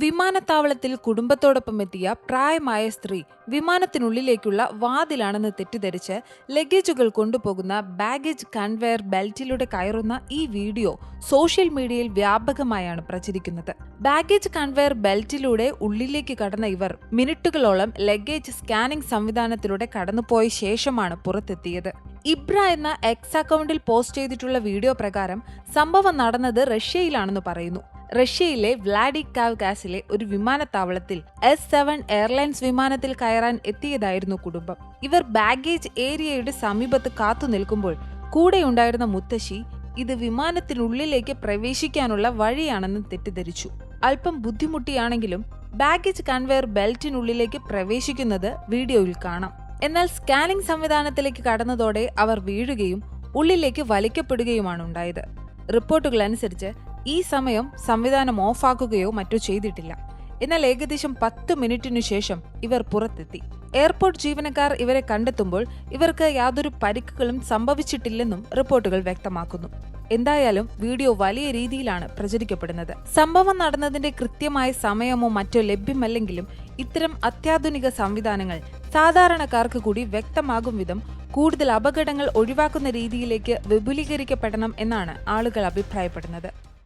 വിമാനത്താവളത്തിൽ കുടുംബത്തോടൊപ്പം എത്തിയ പ്രായമായ സ്ത്രീ വിമാനത്തിനുള്ളിലേക്കുള്ള വാതിലാണെന്ന് തെറ്റിദ്ധരിച്ച് ലഗേജുകൾ കൊണ്ടുപോകുന്ന ബാഗേജ് കൺവെയർ ബെൽറ്റിലൂടെ കയറുന്ന ഈ വീഡിയോ സോഷ്യൽ മീഡിയയിൽ വ്യാപകമായാണ് പ്രചരിക്കുന്നത്. ബാഗേജ് കൺവെയർ ബെൽറ്റിലൂടെ ഉള്ളിലേക്ക് കടന്ന ഇവർ മിനിറ്റുകളോളം ലഗേജ് സ്കാനിംഗ് സംവിധാനത്തിലൂടെ കടന്നുപോയ ശേഷമാണ് പുറത്തെത്തിയത്. ഇബ്ര എന്ന എക്സ് അക്കൗണ്ടിൽ പോസ്റ്റ് ചെയ്തിട്ടുള്ള വീഡിയോ പ്രകാരം സംഭവം നടന്നത് റഷ്യയിലാണെന്ന് പറയുന്നു. റഷ്യയിലെ വ്ലാഡികാവ്കാസിലെ ഒരു വിമാനത്താവളത്തിൽ S7 എയർലൈൻസ് വിമാനത്തിൽ കയറാൻ എത്തിയതായിരുന്നു കുടുംബം. ഇവർ ബാഗേജ് ഏരിയയുടെ സമീപത്ത് കാത്തുനിൽക്കുമ്പോൾ കൂടെയുണ്ടായിരുന്ന മുത്തശ്ശി ഇത് വിമാനത്തിനുള്ളിലേക്ക് പ്രവേശിക്കാനുള്ള വഴിയാണെന്ന് തെറ്റിദ്ധരിച്ചു. അല്പം ബുദ്ധിമുട്ടിയാണെങ്കിലും ബാഗേജ് കൺവെയർ ബെൽറ്റിനുള്ളിലേക്ക് പ്രവേശിക്കുന്നത് വീഡിയോയിൽ കാണാം. എന്നാൽ സ്കാനിംഗ് സംവിധാനത്തിലേക്ക് കടന്നതോടെ അവർ വീഴുകയും ഉള്ളിലേക്ക് വലിക്കപ്പെടുകയുമാണ് ഉണ്ടായത്. റിപ്പോർട്ടുകൾ അനുസരിച്ച് ഈ സമയം സംവിധാനം ഓഫാക്കുകയോ മറ്റോ ചെയ്തിട്ടില്ല. എന്നാൽ ഏകദേശം 10 മിനിറ്റിനു ശേഷം ഇവർ പുറത്തെത്തി. എയർപോർട്ട് ജീവനക്കാർ ഇവരെ കണ്ടെത്തുമ്പോൾ ഇവർക്ക് യാതൊരു പരിക്കുകളും സംഭവിച്ചിട്ടില്ലെന്നും റിപ്പോർട്ടുകൾ വ്യക്തമാക്കുന്നു. എന്തായാലും വീഡിയോ വലിയ രീതിയിലാണ് പ്രചരിക്കപ്പെടുന്നത്. സംഭവം നടന്നതിന്റെ കൃത്യമായ സമയമോ മറ്റോ ലഭ്യമല്ലെങ്കിലും ഇത്തരം അത്യാധുനിക സംവിധാനങ്ങൾ സാധാരണക്കാർക്ക് കൂടി വ്യക്തമാകും വിധം കൂടുതൽ അപകടങ്ങൾ ഒഴിവാക്കുന്ന രീതിയിലേക്ക് വിപുലീകരിക്കപ്പെടണം എന്നാണ് ആളുകൾ അഭിപ്രായപ്പെടുന്നത്.